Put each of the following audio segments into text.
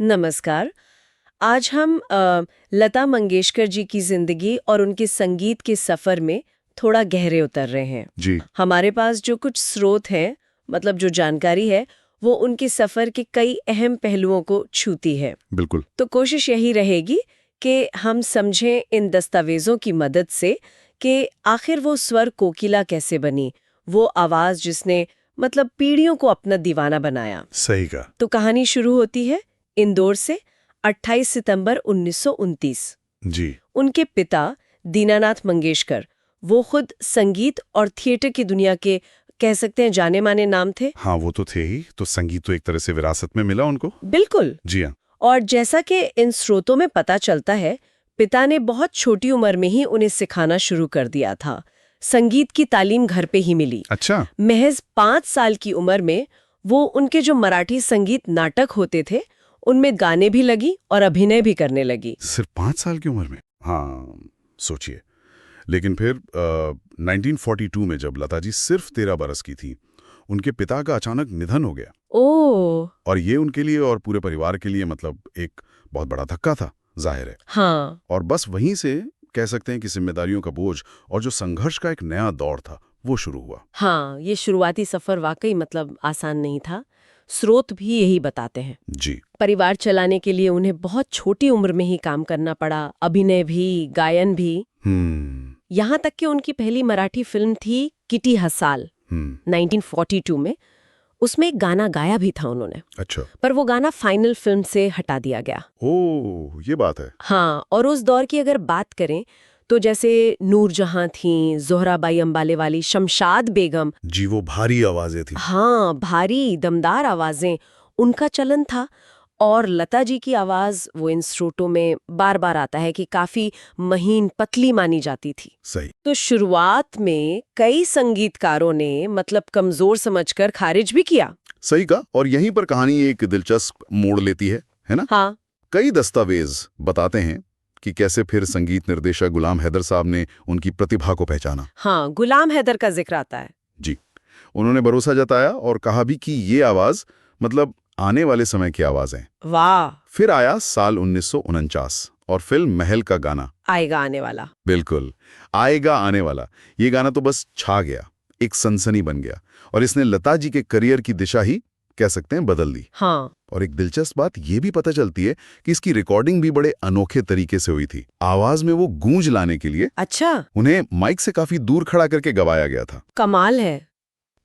नमस्कार। आज हम लता मंगेशकर जी की जिंदगी और उनके संगीत के सफर में थोड़ा गहरे उतर रहे हैं। जी। हमारे पास जो कुछ स्रोत हैं, मतलब जो जानकारी है, वो उनके सफर के कई अहम पहलुओं को छूती है। बिल्कुल। तो कोशिश यही रहेगी कि हम समझें इन दस्तावेजों की मदद से कि आखिर वो स्वर कोकिला कैसे बनी, वो आवाज जिसने मतलब पीढ़ियों को अपना दीवाना बनाया। सही कहा। तो कहानी शुरू होती है इंदौर से 28 सितंबर 1929। जी। उनके पिता दीनानाथ मंगेशकर, वो खुद संगीत और थिएटर की दुनिया के कह सकते हैं जाने माने नाम थे। हाँ, वो तो थे ही। तो संगीत तो एक तरह से विरासत में मिला उनको। बिल्कुल। जी हाँ। और जैसा कि इन स्रोतों में पता चलता है, पिता ने बहुत छोटी उम्र में ही उन्हें सिखाना शुरू कर दिया था। संगीत की तालीम घर पे ही मिली। अच्छा। महज 5 साल की उम्र में वो उनके जो मराठी संगीत नाटक होते थे, उनमें गाने भी लगी और अभिनय भी करने लगी। सिर्फ 5 साल की उम्र में? हाँ, सोचिए। लेकिन फिर 1942 में जब लता जी सिर्फ 13 बरस की थी, उनके पिता का अचानक निधन हो गया। ओह। और ये उनके लिए और पूरे परिवार के लिए मतलब एक बहुत बड़ा धक्का था, जाहिर है। हाँ। और बस वहीं से कह सकते हैं कि जिम्मेदारियों का बोझ और जो संघर्ष का एक नया दौर था, वो शुरू हुआ। हाँ, ये शुरुआती सफर वाकई मतलब आसान नहीं था। स्रोत भी यही बताते हैं। जी। परिवार चलाने के लिए उन्हें बहुत छोटी उम्र में ही काम करना पड़ा, अभिनय भी, गायन भी। यहाँ तक कि उनकी पहली मराठी फिल्म थी किटी हसाल 1942 में। उसमें एक गाना गाया भी था उन्होंने। अच्छा। पर वो गाना फाइनल फिल्म से हटा दिया गया। ओह, ये बात है। हाँ, और उस दौर की अगर बात करें तो जैसे नूरजहां थीं, जोहराबाई अंबाले वाली, शमशाद बेगम। जी, वो भारी आवाजें थी। हाँ, भारी दमदार आवाजें, उनका चलन था। और लता जी की आवाज वो इन स्रोतों में बार बार आता है कि काफी महीन पतली मानी जाती थी। सही। तो शुरुआत में कई संगीतकारों ने मतलब कमजोर समझकर खारिज भी किया। सही कहा। और यहीं पर कहानी एक दिलचस्प मोड़ लेती है ना? हाँ। कई दस्तावेज बताते हैं कि कैसे फिर संगीत निर्देशक गुलाम हैदर साहब ने उनकी प्रतिभा को पहचाना। हाँ, गुलाम हैदर का जिक्र आता है। जी। उन्होंने भरोसा जताया और कहा भी कि ये आवाज मतलब आने वाले समय की आवाज है। वाह। फिर आया साल 1949 और फिल्म महल का गाना आएगा आने वाला। बिल्कुल, आएगा आने वाला। ये गाना तो बस छा गया, एक सनसनी बन गया और इसने लता जी के करियर की दिशा ही कह सकते हैं बदल दी। हाँ। और एक दिलचस्प बात ये भी पता चलती है कि इसकी रिकॉर्डिंग भी बड़े अनोखे तरीके से हुई थी। आवाज में वो गूंज लाने के लिए अच्छा, उन्हें माइक से काफी दूर खड़ा करके गवाया गया था। कमाल है।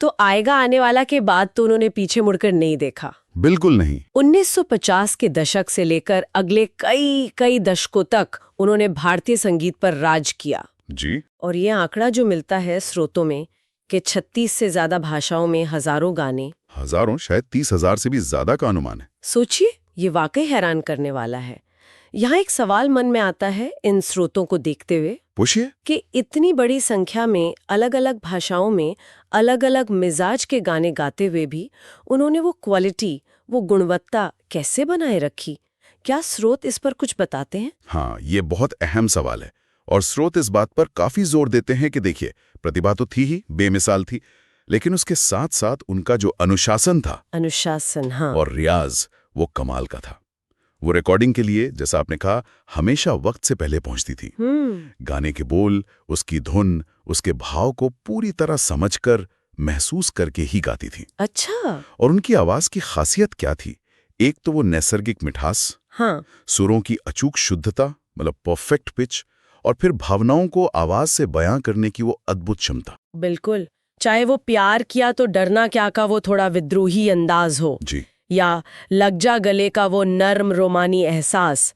तो आएगा आने वाला के बाद तो उन्होंने पीछे मुड़कर नहीं देखा। बिल्कुल नहीं। 1950 के दशक से लेकर अगले कई दशकों तक उन्होंने भारतीय संगीत पर राज किया। जी। और ये आंकड़ा जो मिलता है स्रोतों में कि 36 से ज्यादा भाषाओं में हजारों गाने। हजारों, शायद 30,000 से भी ज्यादा का अनुमान है। सोचिए, ये वाकई हैरान करने वाला है। यहाँ एक सवाल मन में आता है इन स्रोतों को देखते हुए। पूछिए। कि इतनी बड़ी संख्या में अलग अलग भाषाओं में अलग अलग मिजाज के गाने गाते हुए भी उन्होंने वो क्वालिटी, वो गुणवत्ता कैसे बनाए रखी? क्या स्रोत इस पर कुछ बताते हैं? हाँ, ये बहुत अहम सवाल है और स्रोत इस बात पर काफी जोर देते हैं कि देखिए, प्रतिभा तो थी ही, बेमिसाल थी, लेकिन उसके साथ साथ उनका जो अनुशासन था, अनुशासन, हाँ। और रियाज, वो कमाल का था। वो रिकॉर्डिंग के लिए, जैसा आपने कहा, हमेशा वक्त से पहले पहुंचती थी। गाने के बोल, उसकी धुन, उसके भाव को पूरी तरह समझकर, महसूस करके ही गाती थी। अच्छा। और उनकी आवाज की खासियत क्या थी? एक तो वो नैसर्गिक मिठास, हाँ। सुरों की अचूक शुद्धता, मतलब परफेक्ट पिच, और फिर भावनाओं को आवाज से बयां करने की वो अद्भुत क्षमता। बिल्कुल। चाहे वो प्यार किया तो डरना क्या का वो थोड़ा विद्रोही अंदाज हो, जी। या लग जा गले का वो नर्म रोमानी एहसास,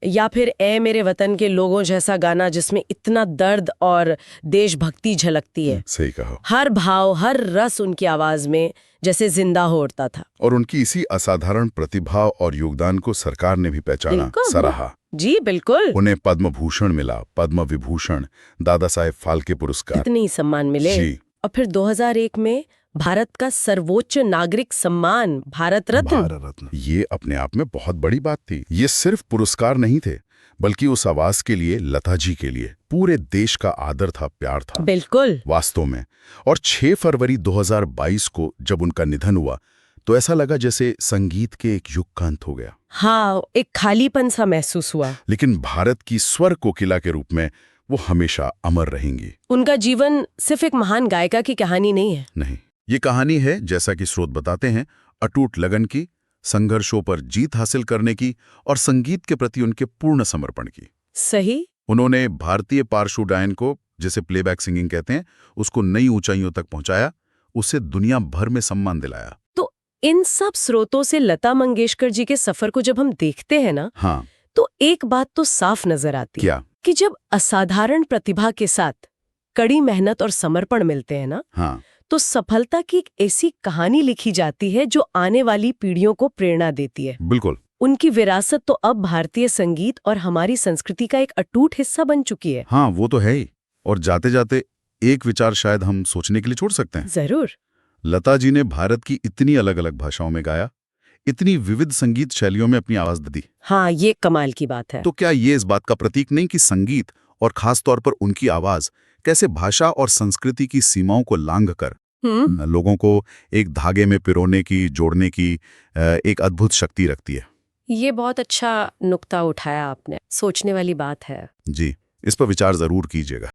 या फिर ए मेरे वतन के लोगों जैसा गाना जिसमें इतना दर्द और देशभक्ति झलकती है। सही कहा। हर भाव, हर रस उनकी आवाज में जैसे जिंदा हो उठता था। और उनकी इसी असाधारण प्रतिभा और योगदान को सरकार ने भी पहचाना, सराहा। जी बिल्कुल। उन्हें पद्म भूषण मिला, पद्म विभूषण, दादा साहेब फाल्के पुरस्कार, इतने ही सम्मान मिले। जी। और फिर 2001 में भारत का सर्वोच्च नागरिक सम्मान भारत रत्न। ये अपने आप में बहुत बड़ी बात थी। ये सिर्फ पुरस्कार नहीं थे, बल्कि उस आवाज के लिए, लता जी के लिए पूरे देश का आदर था, प्यार था। बिल्कुल। वास्तव में। और 6 फरवरी 2022 को जब उनका निधन हुआ, तो ऐसा लगा जैसे संगीत के एक युग का अंत हो गया। हाँ, एक खालीपन सा महसूस हुआ। लेकिन भारत की स्वर कोकिला के रूप में वो हमेशा अमर रहेंगी। उनका जीवन सिर्फ एक महान गायिका की कहानी नहीं है। नहीं, ये कहानी है, जैसा कि स्रोत बताते हैं, अटूट लगन की, संघर्षों पर जीत हासिल करने की और संगीत के प्रति उनके पूर्ण समर्पण की। सही। उन्होंने भारतीय पार्श्व गायन को, जिसे प्लेबैक सिंगिंग कहते हैं, उसको नई ऊंचाइयों तक पहुंचाया, उसे दुनिया भर में सम्मान दिलाया। तो इन सब स्रोतों से लता मंगेशकर जी के सफर को जब हम देखते हैं ना, हाँ, तो एक बात तो साफ नजर आती है। क्या? कि जब असाधारण प्रतिभा के साथ कड़ी मेहनत और समर्पण मिलते हैं ना, हाँ, तो सफलता की एक ऐसी कहानी लिखी जाती है जो आने वाली पीढ़ियों को प्रेरणा देती है। बिल्कुल। उनकी विरासत तो अब भारतीय संगीत और हमारी संस्कृति का एक अटूट हिस्सा बन चुकी है। हाँ, वो तो है ही। और जाते जाते एक विचार शायद हम सोचने के लिए छोड़ सकते हैं। जरूर। लता जी ने भारत की इतनी अलग अलग भाषाओं में गाया, इतनी विविध संगीत शैलियों में अपनी आवाज दी। हाँ, ये कमाल की बात है। तो क्या ये इस बात का प्रतीक नहीं कि संगीत और खास तौर पर उनकी आवाज कैसे भाषा और संस्कृति की सीमाओं को लांघकर लोगों को एक धागे में पिरोने की, जोड़ने की एक अद्भुत शक्ति रखती है? ये बहुत अच्छा नुक्ता उठाया आपने, सोचने वाली बात है। जी, इस पर विचार जरूर कीजिएगा।